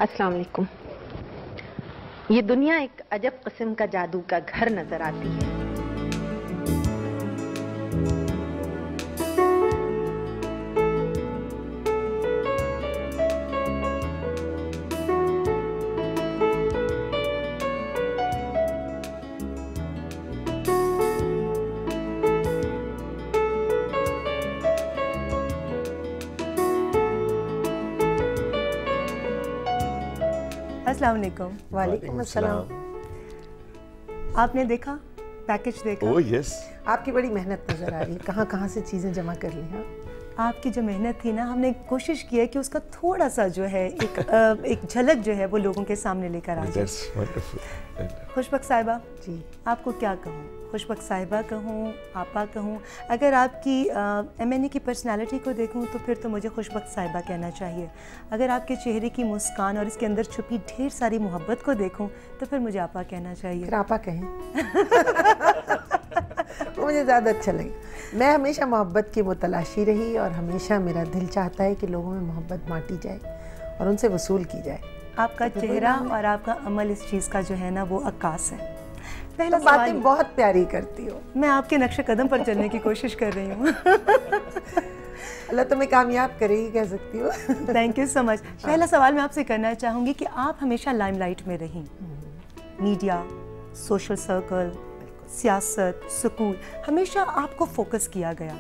अस्सलाम वालेकुम। ये दुनिया एक अजब किस्म का जादू का घर नजर आती है। अस्सलाम वालेकुम। वालेकुम अस्सलाम। आपने देखा, पैकेज देखा? Oh yes. आपकी बड़ी मेहनत नजर आ रही है, कहाँ से चीजें जमा कर ली हैं। आपकी जो मेहनत थी ना, हमने कोशिश की है कि उसका थोड़ा सा जो है एक झलक जो है वो लोगों के सामने लेकर आ जाए। That's wonderful. खुशबख्श साहिबा जी, आपको क्या कहूँ, खुशबख्श साहिबा कहूँ, आपा कहूँ? अगर आपकी MNA की पर्सनालिटी को देखूँ तो फिर तो मुझे खुशबख्श साहिबा कहना चाहिए। अगर आपके चेहरे की मुस्कान और इसके अंदर छुपी ढेर सारी मोहब्बत को देखूँ तो फिर मुझे आपा कहना चाहिए। फिर आपा कहें। वो मुझे ज़्यादा अच्छा लगे। मैं हमेशा मोहब्बत की मुतलाशी रही और हमेशा मेरा दिल चाहता है कि लोगों में मोहब्बत बांटी जाए और उनसे वसूल की जाए। आपका चेहरा और आपका अमल इस चीज़ का जो है ना वो अक्कास है। पहला तो बातें बहुत प्यारी करती हो। मैं आपके नक्शे कदम पर चलने की कोशिश कर रही हूँ। अल्लाह तुम्हें कामयाब करेगी, कह सकती हो। Thank you so much. पहला सवाल मैं आपसे करना चाहूँगी कि आप हमेशा लाइमलाइट में रहीं, मीडिया, सोशल सर्कल, सियासत, स्कूल, हमेशा आपको फोकस किया गया।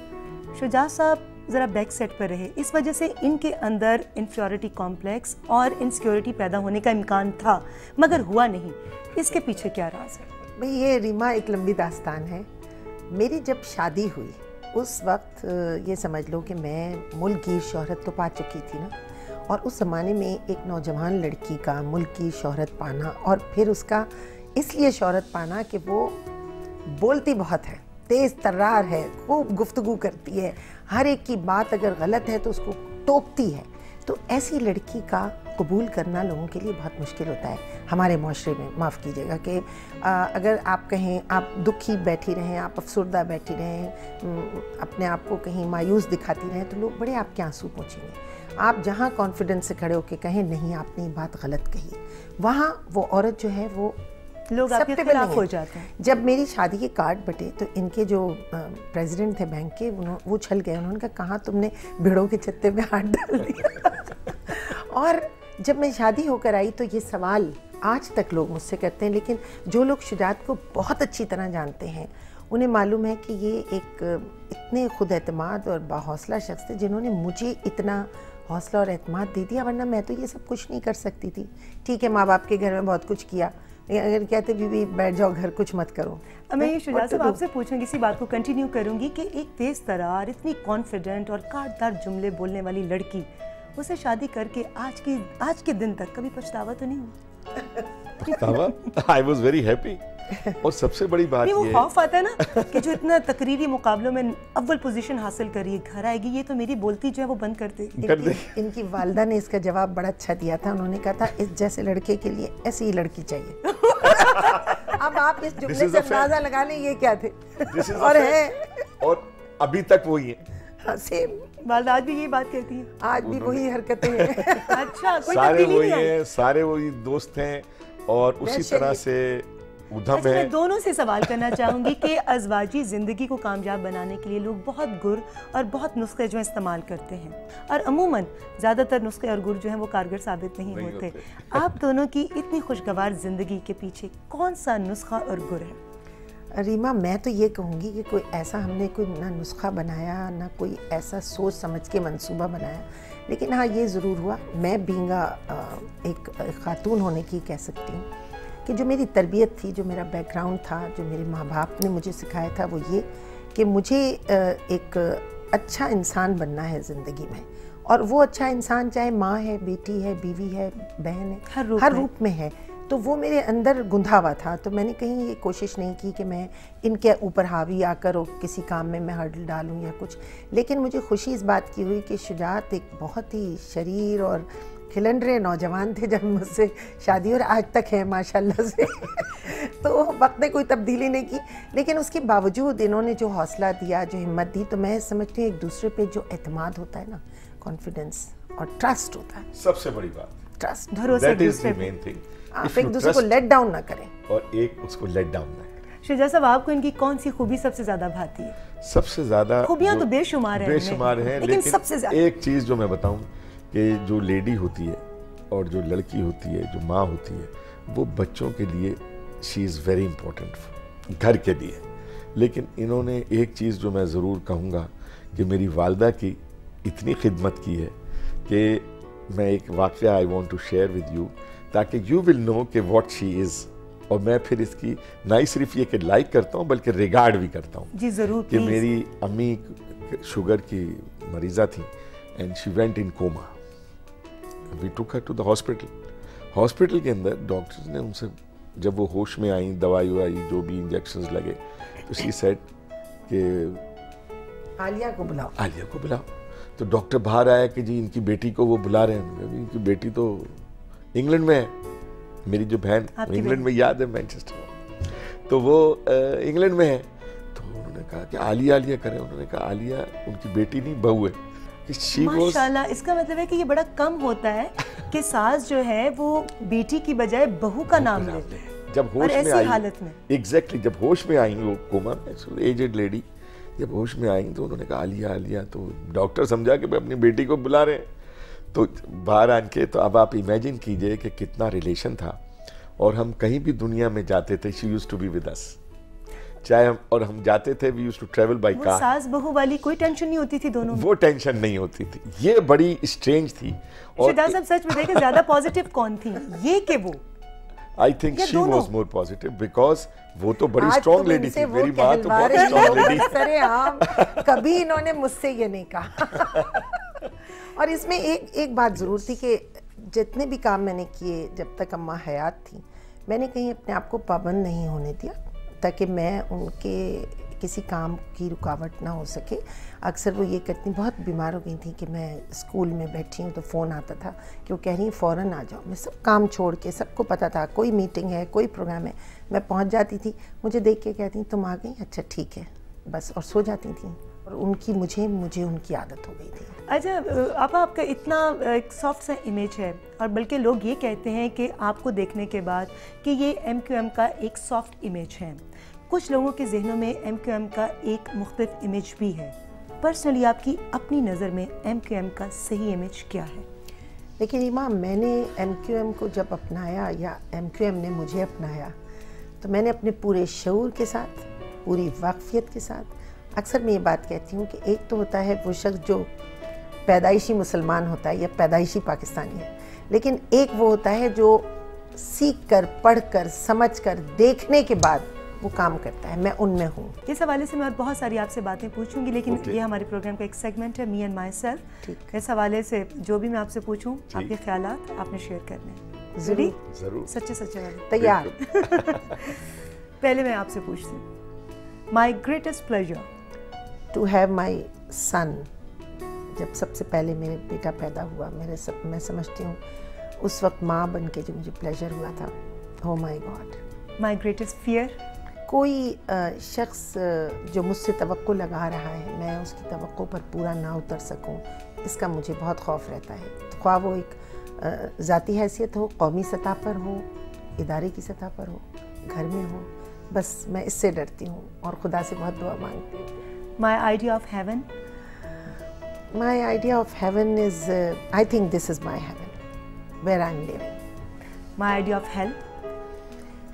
शुजा साहब ज़रा बैक सेट पर रहे, इस वजह से इनके अंदर इन्फ्योरिटी कॉम्प्लेक्स और इनसिक्योरिटी पैदा होने का इम्कान था, मगर हुआ नहीं। इसके पीछे क्या राज है? भाई ये रीमा एक लंबी दास्तान है। मेरी जब शादी हुई उस वक्त ये समझ लो कि मैं मुल्क की शोहरत तो पा चुकी थी ना, और उस ज़माने में एक नौजवान लड़की का मुल्क की शोहरत पाना और फिर उसका इसलिए शोहरत पाना कि वो बोलती बहुत है, तेज़ तर्रार है, खूब गुफ्तगू करती है, हर एक की बात अगर गलत है तो उसको टोकती है, तो ऐसी लड़की का कबूल करना लोगों के लिए बहुत मुश्किल होता है हमारे माशरे में। माफ़ कीजिएगा कि अगर आप कहें आप दुखी बैठी रहें, आप अफसरदा बैठी रहें, अपने आप को कहीं मायूस दिखाती रहें, तो लोग बड़े आपके आंसू पोंछेंगे। आप जहाँ कॉन्फिडेंस से खड़े होकर कहें नहीं आपने ये बात गलत कही, वहाँ वो औरत जो है वो लोग आपके खिलाफ हो जाते हैं। जब मेरी शादी के कार्ड बटे तो इनके जो प्रेसिडेंट थे बैंक के, वो छल गए। उन्होंने कहा कहाँ तुमने भेड़ों के छत्ते में हाथ डाल दिया। और जब मैं शादी होकर आई तो ये सवाल आज तक लोग मुझसे करते हैं, लेकिन जो लोग शुजात को बहुत अच्छी तरह जानते हैं उन्हें मालूम है कि ये एक इतने खुद एतमाद और बाहौसला शख्स थे जिन्होंने मुझे इतना हौसला और एतमाद दे दिया, वरना मैं तो ये सब कुछ नहीं कर सकती थी। ठीक है, माँ बाप के घर में बहुत कुछ किया, अगर कहते बीबी बैठ जाओ घर, कुछ मत करो। मैं ये शुजा साहब आपसे पूछूंगी, इसी बात को कंटिन्यू करूंगी कि एक तेज तरार, इतनी कॉन्फिडेंट और काटदार जुमले बोलने वाली लड़की, उसे शादी करके आज के दिन तक कभी पछतावा तो नहीं हुआ? पछतावा? I was very happy. और सबसे बड़ी बात ये वो खौफ आता है ना कि जो इतना तकरीरी मुकाबलों में अव्वल पोजीशन हासिल करी, घर आएगी, ये तो मेरी बोलती जो है वो बंद कर दे। इनकी वालिदा ने इसका जवाब बड़ा अच्छा दिया था। उन्होंने कहा था इस जैसे लड़के के लिए ऐसी ही लड़की चाहिए। अब आप इस जुमले से अंदाजा लगा लें ये क्या थे। और है, और अभी तक वही है। हाँ, सेम। वालिदा आज भी ये बात कहती है, आज भी वही हरकतें हैं। अच्छा, कोई सारे तब्दीली वही नहीं आई? हैं, सारे वही दोस्त हैं और उसी तरह से उधम है। मैं दोनों से सवाल करना चाहूँगी कि अज़वाजी ज़िंदगी को कामयाब बनाने के लिए लोग बहुत गुर और बहुत नुस्खे जो इस्तेमाल करते हैं, और अमूमन ज़्यादातर नुस्खे और गुर जो हैं वो कारगर साबित नहीं होते। आप दोनों की इतनी खुशगवार ज़िंदगी के पीछे कौन सा नुस्खा और गुर है? रीमा, मैं तो ये कहूँगी कि कोई ऐसा हमने कोई ना नुस्खा बनाया, ना कोई ऐसा सोच समझ के मंसूबा बनाया, लेकिन हाँ ये ज़रूर हुआ, मैं बींगा एक खातून होने की कह सकती हूँ कि जो मेरी तरबियत थी, जो मेरा बैकग्राउंड था, जो मेरे माँ बाप ने मुझे सिखाया था, वो ये कि मुझे एक अच्छा इंसान बनना है ज़िंदगी में, और वो अच्छा इंसान चाहे माँ है, बेटी है, बीवी है, बहन है, हर रूप में है, तो वो मेरे अंदर गुंधा हुआ था। तो मैंने कहीं ये कोशिश नहीं की कि मैं इनके ऊपर हावी आकर और किसी काम में मैं हर्डल डालूं या कुछ, लेकिन मुझे खुशी इस बात की हुई कि शुजात एक बहुत ही शरीर और खिलंडरे नौजवान थे जब मुझसे शादी, और आज तक है माशाल्लाह से। तो वक्त ने कोई तब्दीली नहीं की, लेकिन उसके बावजूद इन्होंने जो हौसला दिया, जो हिम्मत दी, तो मैं समझती हूँ एक दूसरे पे जो एतमाद होता है ना, कॉन्फिडेंस और ट्रस्ट होता है, सबसे बड़ी बात ट्रस्ट, भरोसा एक That is दूसरे the पे। main thing. आप If एक you दूसरे को trust लेट डाउन ना करें। और एक उसको लेट डाउन ना करें। शुजा साहब, आपको इनकी कौन सी खूबी सबसे ज्यादा भाती है? सबसे ज्यादा खूबियां जो- तो बेशुमार हैं बेशुमार इनमें, हैं, लेकिन लेकिन सबसे ज्यादा एक चीज जो मैं बताऊं कि जो लेडी होती है और जो लड़की होती है, जो माँ होती है, वो बच्चों के लिए शी इज़ वेरी इंपॉर्टेंट घर के लिए। लेकिन इन्होंने एक चीज़ जो मैं ज़रूर कहूँगा कि मेरी वालदा की इतनी खिदमत की है कि मैं एक वाक़या I want to share with you, ताकि यू विल नो कि व्हाट शी इज़। और मैं फिर इसकी ना ही सिर्फ ये कि लाइक करता हूँ बल्कि रिगार्ड भी करता हूँ जी जरूर कि please। मेरी अम्मी शुगर की मरीज़ा थी and she went in coma. We took her to the hospital के अंदर डॉक्टर्स ने उनसे, जब वो होश में आई, दवाई वाई जो भी इंजेक्शंस लगे, तो शी सेड कि आलिया को बुलाओ। आलिया को बुलाओ। तो डॉक्टर बाहर आया कि जी इनकी बेटी को वो बुला रहे हैं। इनकी बेटी तो इंग्लैंड में है, मेरी जो बहन इंग्लैंड में, याद है मैनचेस्टर, तो वो इंग्लैंड में है। तो उन्होंने कहा कि आलिया आलिया करें। उन्होंने कहा आलिया उनकी बेटी नहीं, बहू है। कि she was- माशाल्लाह, इसका मतलब है कि ये बड़ा कम होता है कि सास जो है वो बेटी की बजाय बहू का नाम लेते हैं। जब होश और में ऐसी आई, हालत में एग्जैक्टली जब होश में आई, वो कोमा में एजेड लेडी, जब होश में आई तो उन्होंने कहा आलिया आलिया। तो डॉक्टर समझा कि मैं अपनी बेटी को बुला रहे हैं। तो बाहर आके, तो अब आप इमेजिन कीजिए कि कितना रिलेशन था। और हम कहीं भी दुनिया में जाते थे, she used to be with us, चाहे हम, और हम जाते थे, we used to travel by वो कार। सास बहू वाली कोई टेंशन नहीं होती थी दोनों में। वो टेंशन नहीं होती थी, ये बड़ी स्ट्रेंज थी। और शुजा साहब, सच में देखें ज्यादा पॉजिटिव कौन थी, ये कि वो? आई थिंक ये शी दोनों। वाज मोर पॉजिटिव बिकॉज वो तो बड़ी आज स्ट्रॉन्ग तुम लेडी इनसे थी। वो मेरी माँ तो कहलवा बहुत रही स्ट्रॉन्ग हो, लेडी। सरेआम कभी इन्होंने मुझसे ये नहीं कहा। और इसमें एक बात ज़रूर थी कि जितने भी काम मैंने किए जब तक अम्मा हयात थी, मैंने कहीं अपने आप को पाबंद नहीं होने दिया ताकि मैं उनके किसी काम की रुकावट ना हो सके। अक्सर वो ये करती, बहुत बीमार हो गई थी कि मैं स्कूल में बैठी हूँ तो फ़ोन आता था कि वो कह रही हैं फ़ौरन आ जाओ। मैं सब काम छोड़ के, सबको पता था कोई मीटिंग है, कोई प्रोग्राम है, मैं पहुँच जाती थी। मुझे देख के कहती तुम आ गई, अच्छा ठीक है, बस, और सो जाती थी। और उनकी मुझे उनकी आदत हो गई थी। अच्छा आपका इतना एक सॉफ्ट सा इमेज है, और बल्कि लोग ये कहते हैं कि आपको देखने के बाद कि ये MQM का एक सॉफ्ट इमेज है। कुछ लोगों के जहनों में MQM का एक मुख्तलिफ इमेज भी है। पर्सनली आपकी अपनी नज़र में MQM का सही इमेज क्या है? लेकिन ईमा, मैंने MQM को जब अपनाया या MQM ने मुझे अपनाया, तो मैंने अपने पूरे शऊर के साथ, पूरी वाकफियत के साथ, अक्सर मैं ये बात कहती हूँ कि एक तो होता है वो शख्स जो पैदाइशी मुसलमान होता है या पैदाइशी पाकिस्तानी है, लेकिन एक वो होता है जो सीख कर, पढ़ कर, समझ कर, देखने के बाद वो काम करता है। मैं उनमें हूँ। इस हवाले से मैं और बहुत सारी आपसे बातें पूछूंगी, लेकिन Okay. ये हमारे प्रोग्राम का एक सेगमेंट है, मी एंड माई सेल्फ। ठीक। इस हवाले से जो भी मैं आपसे पूछूं, ठीक। आपके ख्यालात आपने शेयर करने हैं। ज़रूर, जरूर। सच्चे सच्चे वाले। तैयार। पहले मैं आपसे पूछती हूँ, my greatest pleasure. To have my son. जब सबसे पहले मेरे बेटा पैदा हुआ, मैं समझती हूँ उस वक्त माँ बन के जो मुझे प्लेजर हुआ था, ओ माई गॉड। माई ग्रेटेस्ट फियर। कोई शख्स जो मुझसे तवक्को लगा रहा है, मैं उसकी तवक्को पर पूरा ना उतर सकूं, इसका मुझे बहुत खौफ रहता है। तो ख्वाह वो एक ज़ाती हैसियत हो, कौमी सतह पर हो, इदारे की सतह पर हो, घर में हो, बस मैं इससे डरती हूँ और खुदा से बहुत दुआ मांगती हूँ। My idea of heaven. My idea of heaven is, I think this is my heaven where I am living. My idea of hell.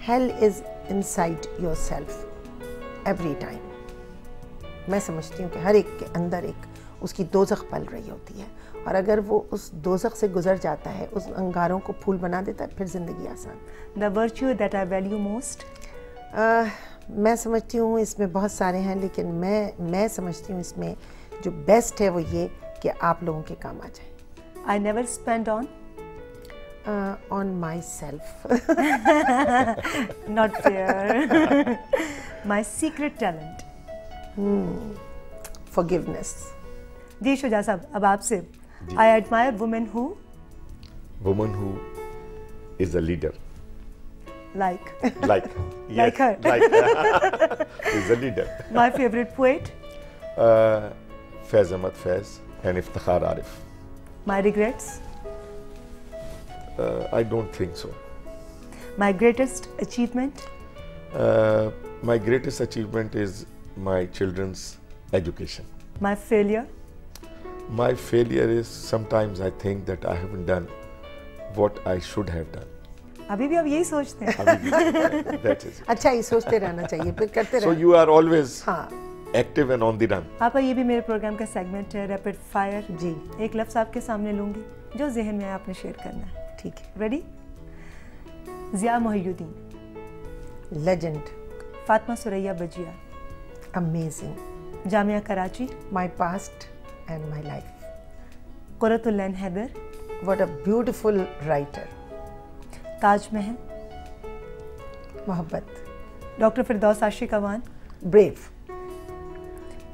Hell is inside yourself every time। मैं समझती हूँ कि हर एक के अंदर एक उसकी दोज़ख पल रही होती है, और अगर वो उस दोज़ख से गुजर जाता है, उस अंगारों को फूल बना देता है, फिर ज़िंदगी आसान। The virtue that I value most. मैं समझती हूँ इसमें बहुत सारे हैं, लेकिन मैं समझती हूँ इसमें जो बेस्ट है वो ये कि आप लोगों के काम आ जाए। I never spend on myself। Not fair। My secret talent। Forgiveness। जी शुजा साहब, अब आपसे, I admire women who Woman who is a leader. like Like Like her. is a leader. my favorite poet। Faiz Ahmad Faiz and Iftikhar Arif. My regrets। I don't think so. My greatest achievement? My greatest achievement is my children's education. My failure? My failure is sometimes I think that I haven't done what I should have done. अभी भी आप यही सोचते हैं? That is it. अच्छा, ये सोचते रहना चाहिए, फिर करते So रहना। you are always हाँ active and on the run. आपा, ये भी मेरे प्रोग्राम का सेगमेंट है, रैपिड फायर। जी एक लफ्ज़ आपके सामने लूंगी, जो जहन में आए आपने शेयर करना है। ठीक है। Ready? Zia Mohiuddin, legend, Fatima Suraiya Bajia, amazing, Jamia Karachi, my past and my life, Qurratulain Hyder, what a beautiful writer, Taj Mahal, मोहब्बत, doctor Firdous Ashiq Awan, brave,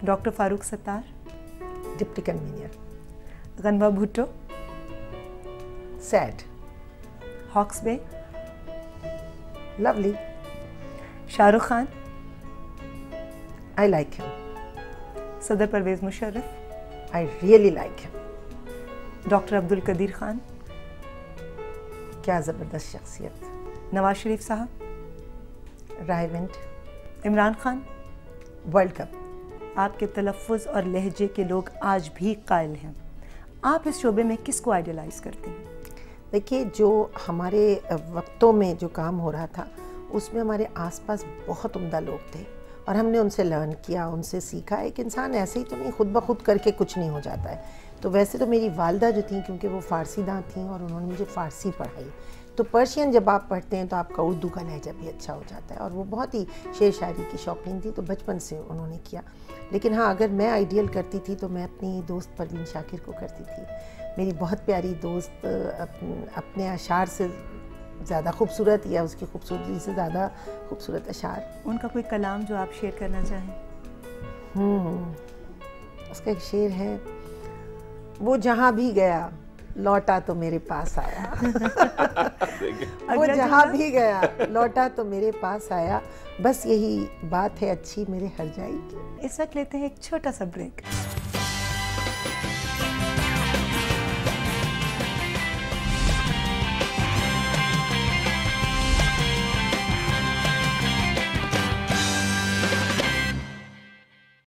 doctor Farooq Sattar, deputy convener, Ghinwa Bhutto, sad, Hawkes Bay, lovely, Shahrukh Khan, I like him, सदर Pervez Musharraf, I really like him, doctor Abdul Qadeer Khan, क्या ज़बरदस्त शख्सियत, Nawaz Sharif Sahab, Raiwind, Imran Khan. World cup, आपके तलफ़ुज़ और लहजे के लोग आज भी कायल हैं। आप इस शोबे में किसको आइडियलाइज़ करती हैं? देखिए, जो हमारे वक्तों में जो काम हो रहा था उसमें हमारे आसपास बहुत उम्दा लोग थे और हमने उनसे लर्न किया, उनसे सीखा। एक इंसान ऐसे ही तो नहीं खुद ब खुद करके कुछ नहीं हो जाता है। तो वैसे तो मेरी वालदा जो थी, क्योंकि वो फ़ारसी दाँ थीं और उन्होंने मुझे फ़ारसी पढ़ाई, तो पर्शियन जब आप पढ़ते हैं तो आपका उर्दू का लहजा भी अच्छा हो जाता है। और वो बहुत ही शेर शायरी की शौकीन थी, तो बचपन से उन्होंने किया। लेकिन हाँ, अगर मैं आइडियल करती थी तो मैं अपनी दोस्त परवीन शाकिर को करती थी। मेरी बहुत प्यारी दोस्त, अपने अशार से ज़्यादा खूबसूरत या उसकी खूबसूरती से ज़्यादा खूबसूरत अशार। उनका कोई कलाम जो आप शेयर करना चाहें? उसका एक शेर है, वो जहाँ भी गया लौटा तो मेरे पास आया। वो जहाँ भी गया लौटा तो मेरे पास आया, बस यही बात है अच्छी मेरे हर जाई की। इस वक्त लेते हैं एक छोटा सा ब्रेक।